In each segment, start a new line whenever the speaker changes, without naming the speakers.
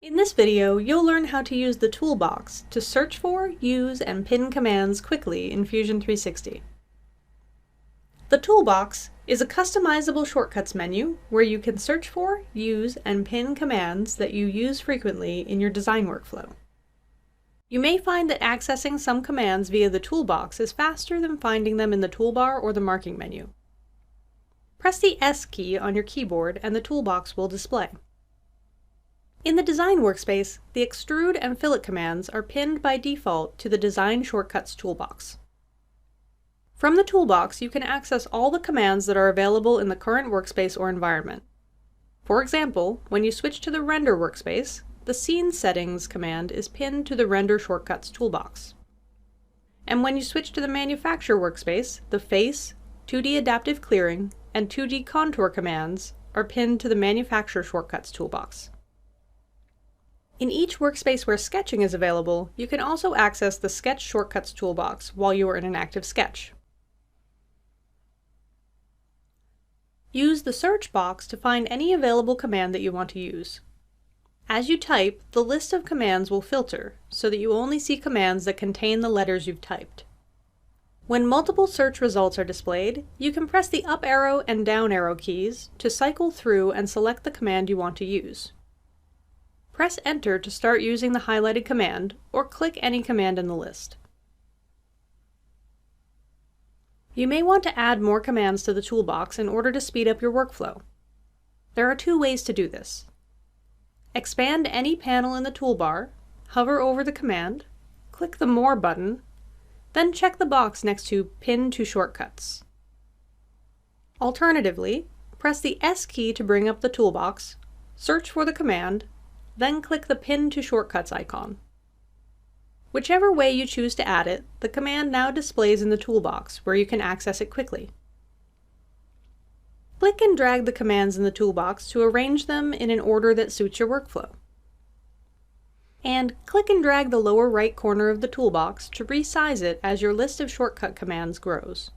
In this video, you'll learn how to use the toolbox to search for, use, and pin commands quickly in Fusion 360. The toolbox is a customizable shortcuts menu where you can search for, use, and pin commands that you use frequently in your design workflow. You may find that accessing some commands via the toolbox is faster than finding them in the toolbar or the marking menu. Press the S key on your keyboard and the toolbox will display. In the Design workspace, the Extrude and Fillet commands are pinned by default to the Design Shortcuts toolbox. From the toolbox, you can access all the commands that are available in the current workspace or environment. For example, when you switch to the Render workspace, the Scene Settings command is pinned to the Render Shortcuts toolbox. And when you switch to the Manufacture workspace, the Face, 2D Adaptive Clearing, and 2D Contour commands are pinned to the Manufacture Shortcuts toolbox. In each workspace where sketching is available, you can also access the Sketch Shortcuts toolbox while you are in an active sketch. Use the search box to find any available command that you want to use. As you type, the list of commands will filter so that you only see commands that contain the letters you've typed. When multiple search results are displayed, you can press the up arrow and down arrow keys to cycle through and select the command you want to use. Press Enter to start using the highlighted command, or click any command in the list. You may want to add more commands to the toolbox in order to speed up your workflow. There are two ways to do this. Expand any panel in the toolbar, hover over the command, click the More button, then check the box next to Pin to Shortcuts. Alternatively, press the S key to bring up the toolbox, search for the command, then click the Pin to Shortcuts icon. Whichever way you choose to add it, the command now displays in the toolbox where you can access it quickly. Click and drag the commands in the toolbox to arrange them in an order that suits your workflow. And click and drag the lower right corner of the toolbox to resize it as your list of shortcut commands grows.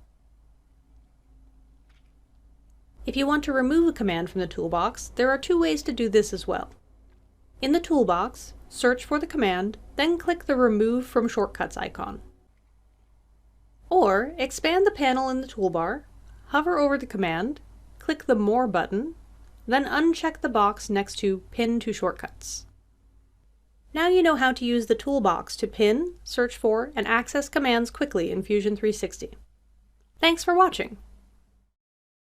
If you want to remove a command from the toolbox, there are two ways to do this as well. In the toolbox, search for the command, then click the Remove from Shortcuts icon. Or expand the panel in the toolbar, hover over the command, click the More button, then uncheck the box next to Pin to Shortcuts. Now you know how to use the toolbox to pin, search for, and access commands quickly in Fusion 360. Thanks for watching!